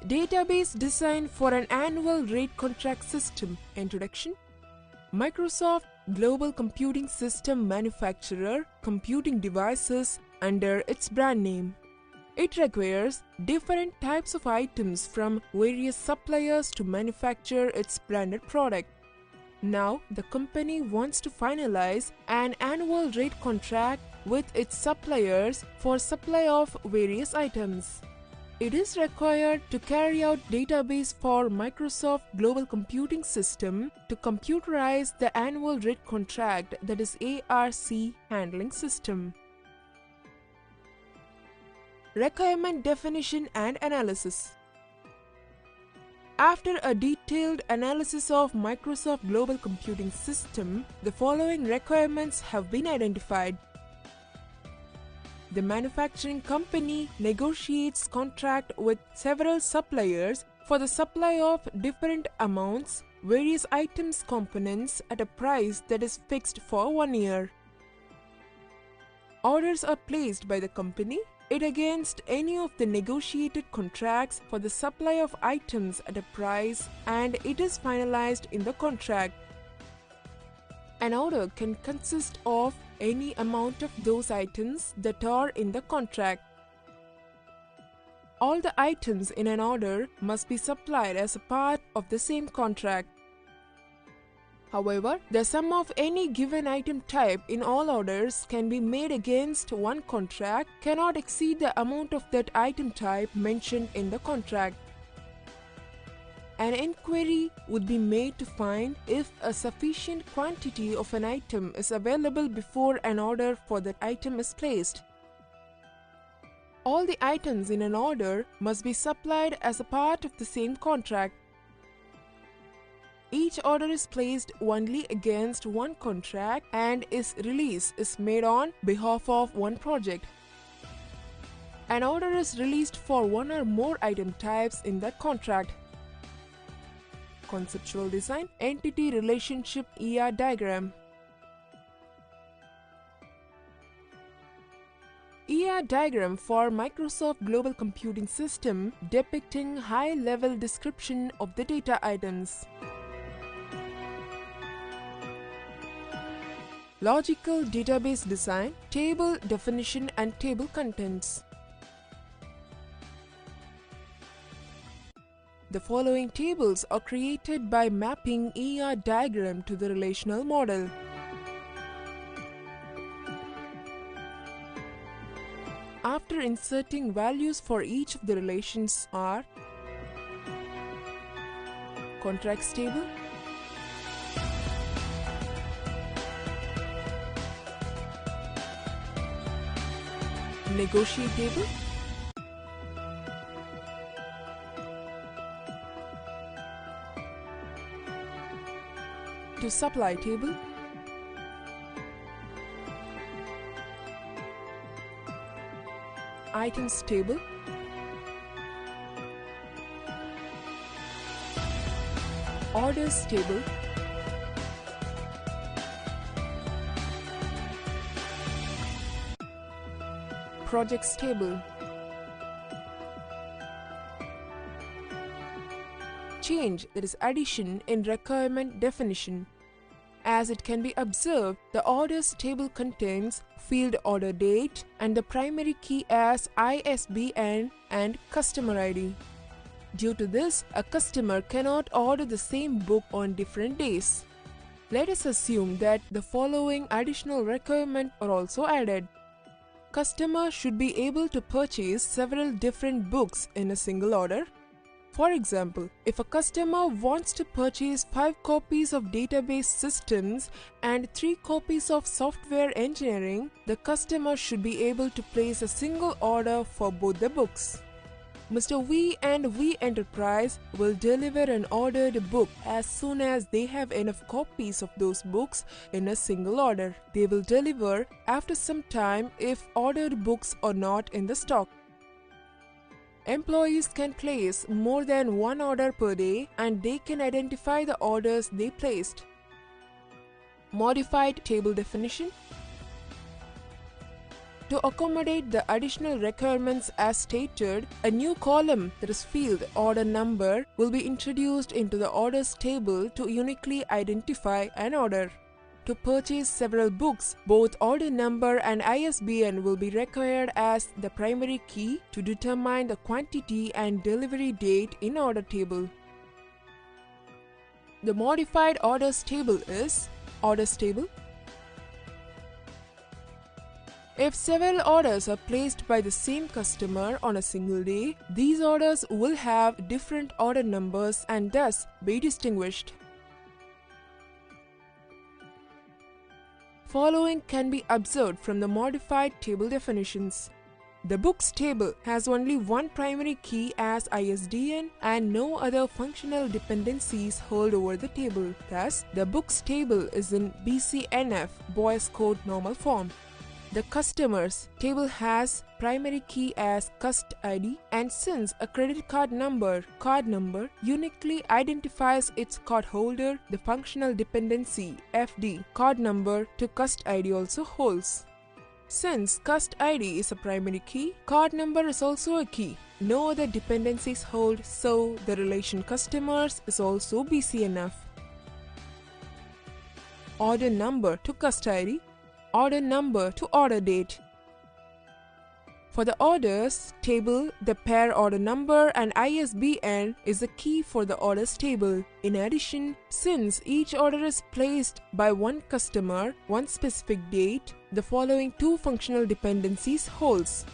Database design for an annual rate contract system. Introduction. Microsoft Global Computing System manufacturer computing devices under its brand name. It requires different types of items from various suppliers to manufacture its branded product. Now, the company wants to finalize an annual rate contract with its suppliers for supply of various items. It is required to carry out database for Microsoft Global Computing System to computerize the annual rate contract, that is ARC handling system. Requirement definition and analysis. After a detailed analysis of Microsoft Global Computing System, the following requirements have been identified. The manufacturing company negotiates contract with several suppliers for the supply of different amounts, various items components at a price that is fixed for 1 year. Orders are placed by the company against any of the negotiated contracts for the supply of items at a price, and it is finalized in the contract. An order can consist of any amount of those items that are in the contract. All the items in an order must be supplied as a part of the same contract. However, the sum of any given item type in all orders can be made against one contract cannot exceed the amount of that item type mentioned in the contract. An inquiry would be made to find if a sufficient quantity of an item is available before an order for that item is placed. All the items in an order must be supplied as a part of the same contract. Each order is placed only against one contract and its release is made on behalf of one project. An order is released for one or more item types in that contract. Conceptual design, entity relationship ER diagram. ER diagram for Microsoft Global Computing System depicting high-level description of the data items. Logical database design, table definition and table contents. The following tables are created by mapping ER diagram to the relational model. After inserting values for each of the relations are contracts table, negotiate table, to supply table, items table, orders table, projects table. Change, that is addition, in requirement definition. As it can be observed, the orders table contains field order date and the primary key as ISBN and customer ID. Due to this, a customer cannot order the same book on different days. Let us assume that the following additional requirements are also added. Customer should be able to purchase several different books in a single order. For example, if a customer wants to purchase 5 copies of database systems and 3 copies of software engineering, the customer should be able to place a single order for both the books. Mr. V and V Enterprise will deliver an ordered book as soon as they have enough copies of those books in a single order. They will deliver after some time if ordered books are not in the stock. Employees can place more than one order per day and they can identify the orders they placed. Modified table definition. To accommodate the additional requirements as stated, a new column, that is field order number, will be introduced into the orders table to uniquely identify an order. To purchase several books, both order number and ISBN will be required as the primary key to determine the quantity and delivery date in order table. The modified orders table is orders table. If several orders are placed by the same customer on a single day, these orders will have different order numbers and thus be distinguished. Following can be observed from the modified table definitions. The books table has only one primary key as ISBN and no other functional dependencies hold over the table. Thus, the books table is in BCNF Boyce Code normal form. The customers table has primary key as cust ID, and since a credit card number uniquely identifies its cardholder, the functional dependency FD card number to cust ID also holds. Since cust ID is a primary key, card number is also a key. No other dependencies hold, so the relation customers is also BCNF. Order number to cust ID, order number to order date. For the orders table, the pair order number and ISBN is the key for the orders table. In addition, since each order is placed by one customer, one specific date, the following two functional dependencies holds.